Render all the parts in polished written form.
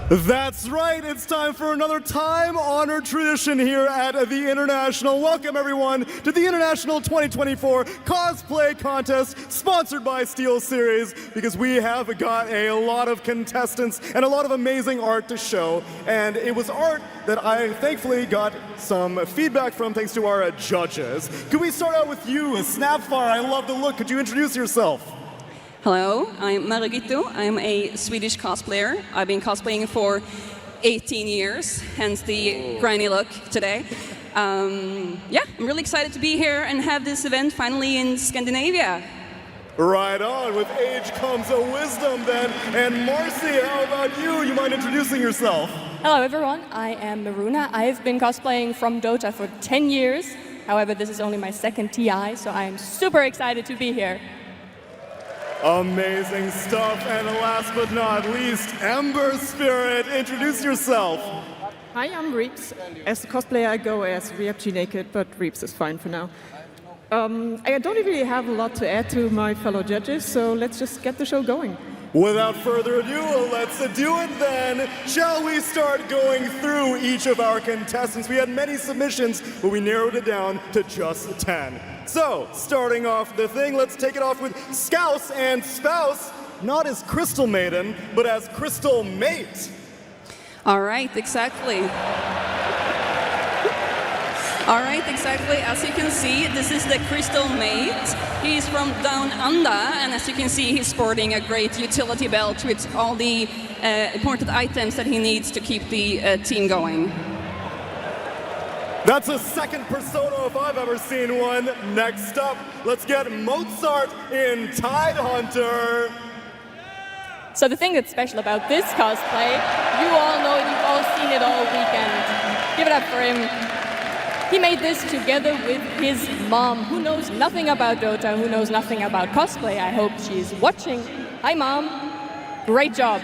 That's right, it's time for another time-honored tradition here at the International. Welcome everyone to the International 2024 Cosplay Contest, sponsored by SteelSeries, because we have got a lot of contestants and a lot of amazing art to show. And it was art that I thankfully got some feedback from thanks to our judges. Could we start out with you, Snapfire? I love the look. Could you introduce yourself? Hello, I'm Margito. I'm a Swedish cosplayer. I've been cosplaying for 18 years, hence the granny look today. Yeah, I'm really excited to be here and have this event finally in Scandinavia. Right on. With age comes a wisdom then. And Marcy, how about you? You mind introducing yourself? Hello everyone, I am Maruna. I've been cosplaying from Dota for 10 years. However, this is only my second TI, so I am super excited to be here. Amazing stuff. And last but not least, Ember Spirit, introduce yourself. Hi, I'm Reeps. As a cosplayer, I go as Reapchi Naked, but Reeps is fine for now. I don't really have a lot to add to my fellow judges, so let's just get the show going. Without further ado, let's do it then. Shall we start going through each of our contestants? We had many submissions, but we narrowed it down to just 10. So, starting off the thing, let's take it off with Scouse and Spouse, not as Crystal Maiden, but as Crystal Mate. All right, exactly. All right, exactly. As you can see, this is the Crystal Mate. He's from Down Under, and as you can see, he's sporting a great utility belt with all the important items that he needs to keep the team going. That's a second persona if I've ever seen one. Next up, let's get Mozart in Tidehunter. So the thing that's special about this cosplay, you all know it, you've all seen it all weekend. Give it up for him. He made this together with his mom, who knows nothing about Dota, who knows nothing about cosplay. I hope she's watching. Hi, Mom. Great job.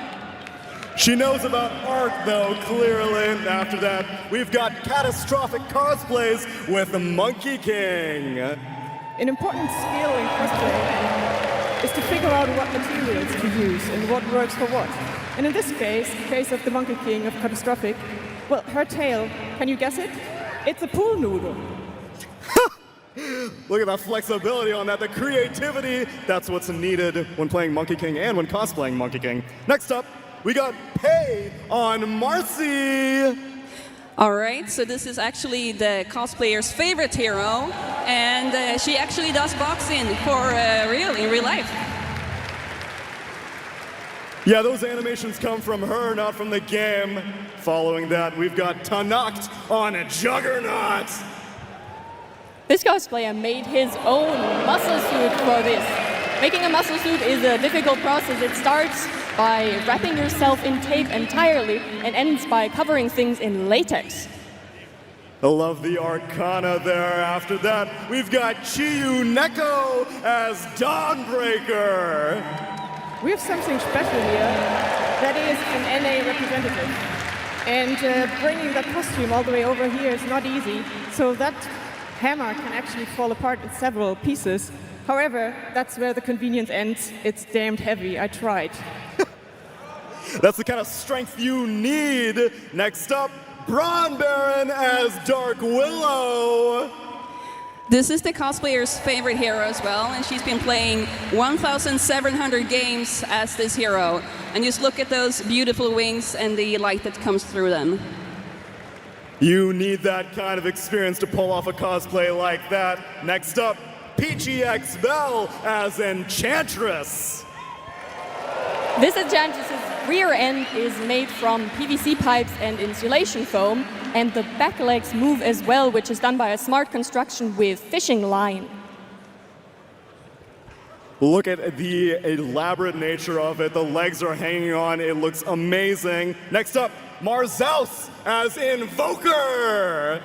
She knows about art, though, clearly. After that, we've got catastrophic cosplays with the Monkey King. An important skill in cosplay is to figure out what materials to use and what works for what. And in this case, the case of the Monkey King of Catastrophic, well, her tail, can you guess it? It's a pool noodle. Look at that flexibility on that, the creativity. That's what's needed when playing Monkey King and when cosplaying Monkey King. Next up, we got Pay on Marcy. All right, so this is actually the cosplayer's favorite hero, and she actually does boxing for in real life. Yeah, those animations come from her, not from the game. Following that, we've got Tanacht on a Juggernaut. This cosplayer made his own muscle suit for this. Making a muscle suit is a difficult process. It starts by wrapping yourself in tape entirely and ends by covering things in latex. I love the arcana there. After that, we've got Chiyu Neko as Dawnbreaker. We have something special here. That is an NA representative. And bringing that costume all the way over here is not easy. So that hammer can actually fall apart in several pieces. However, that's where the convenience ends. It's damned heavy. I tried. That's the kind of strength you need. Next up, Brawn Baron as Dark Willow. This is the cosplayer's favorite hero as well, and she's been playing 1,700 games as this hero. And just look at those beautiful wings and the light that comes through them. You need that kind of experience to pull off a cosplay like that. Next up, Peachy X Bell as Enchantress. This Enchantress's rear end is made from PVC pipes and insulation foam, and the back legs move as well, which is done by a smart construction with fishing line. Look at the elaborate nature of it. The legs are hanging on. It looks amazing. Next up, Marzaus as Invoker.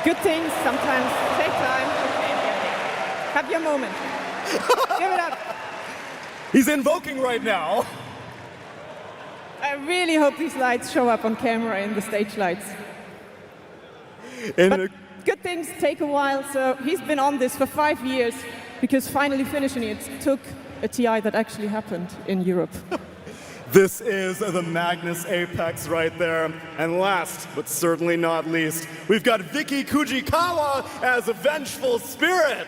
Good things sometimes take time. Have your moment. Give it up. He's invoking right now. I really hope these lights show up on camera in the stage lights. But good things take a while, so he's been on this for 5 years. because finally finishing it took a TI that actually happened in Europe. This is the Magnus Apex right there. And last, but certainly not least, we've got Vicky Kujikawa as a vengeful spirit.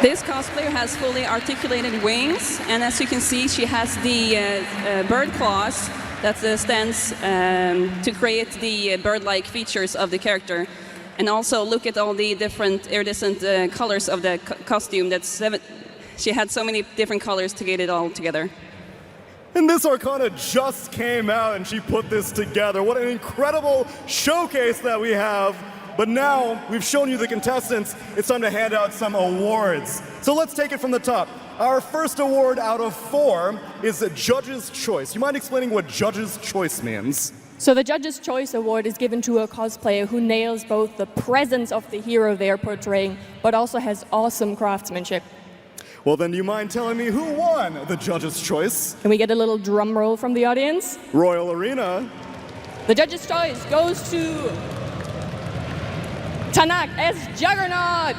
This cosplayer has fully articulated wings, and as you can see, she has the bird claws that stands to create the bird-like features of the character. And also look at all the different iridescent colors of the costume. She had so many different colors to get it all together. And this Arcana just came out and she put this together. What an incredible showcase that we have. But now we've shown you the contestants, it's time to hand out some awards. So let's take it from the top. Our first award out of 4 is a Judge's Choice. You mind explaining what Judge's Choice means? So the Judge's Choice Award is given to a cosplayer who nails both the presence of the hero they're portraying, but also has awesome craftsmanship. Well, then do you mind telling me who won the Judge's Choice? Can we get a little drum roll from the audience? Royal Arena. The Judge's Choice goes to Tanak as Juggernaut.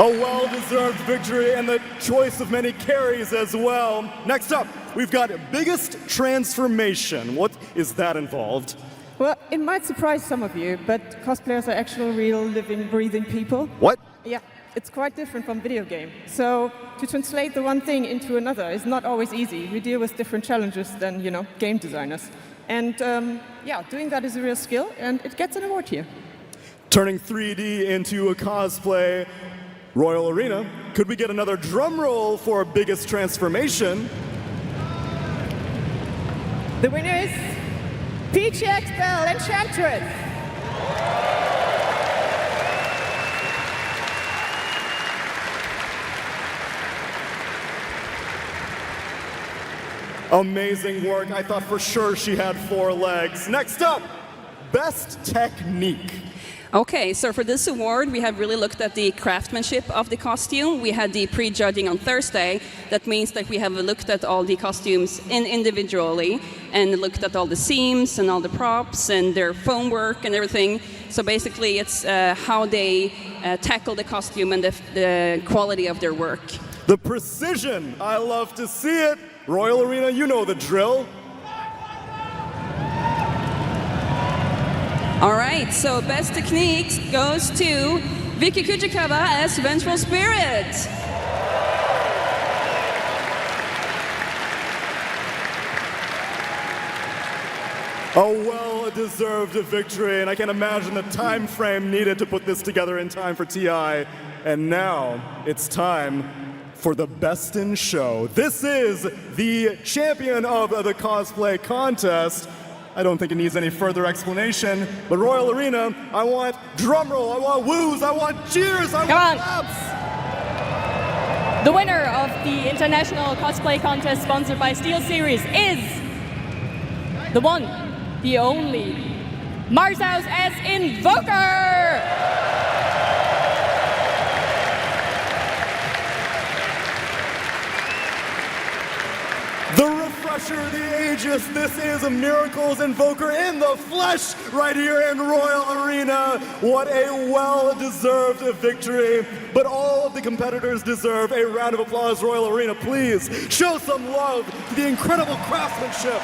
A well-deserved victory and the choice of many carries as well. Next up, we've got Biggest Transformation. What is that involved? Well, it might surprise some of you, but cosplayers are actual, real, living, breathing people. What? Yeah, it's quite different from video game. So to translate the one thing into another is not always easy. We deal with different challenges than, game designers. And yeah, doing that is a real skill, and it gets an award here. Turning 3D into a cosplay, Royal Arena. Could we get another drum roll for Biggest Transformation? The winner is PGX Bell Enchantress. Amazing work. I thought for sure she had 4 legs. Next up, Best Technique. Okay, so for this award, we have really looked at the craftsmanship of the costume. We had the pre-judging on Thursday. That means that we have looked at all the costumes individually and looked at all the seams and all the props and their foam work and everything. So basically, it's how they tackle the costume and the quality of their work. The precision, I love to see it. Royal Arena, you know the drill. All right, so Best Techniques goes to Vicky Kujikawa as Vengeful Spirit. A well-deserved victory, and I can imagine the time frame needed to put this together in time for TI. And now it's time for the Best in Show. This is the champion of the cosplay contest. I don't think it needs any further explanation, but Royal Arena, I want drum roll, I want woos, I want cheers, I want claps. The winner of the International Cosplay Contest sponsored by SteelSeries is the one, the only, Marshaus as Invoker! The Refresher, the Aegis, this is a Miracles Invoker in the flesh right here in Royal Arena. What a well-deserved victory. But all of the competitors deserve a round of applause. Royal Arena, please show some love to the incredible craftsmanship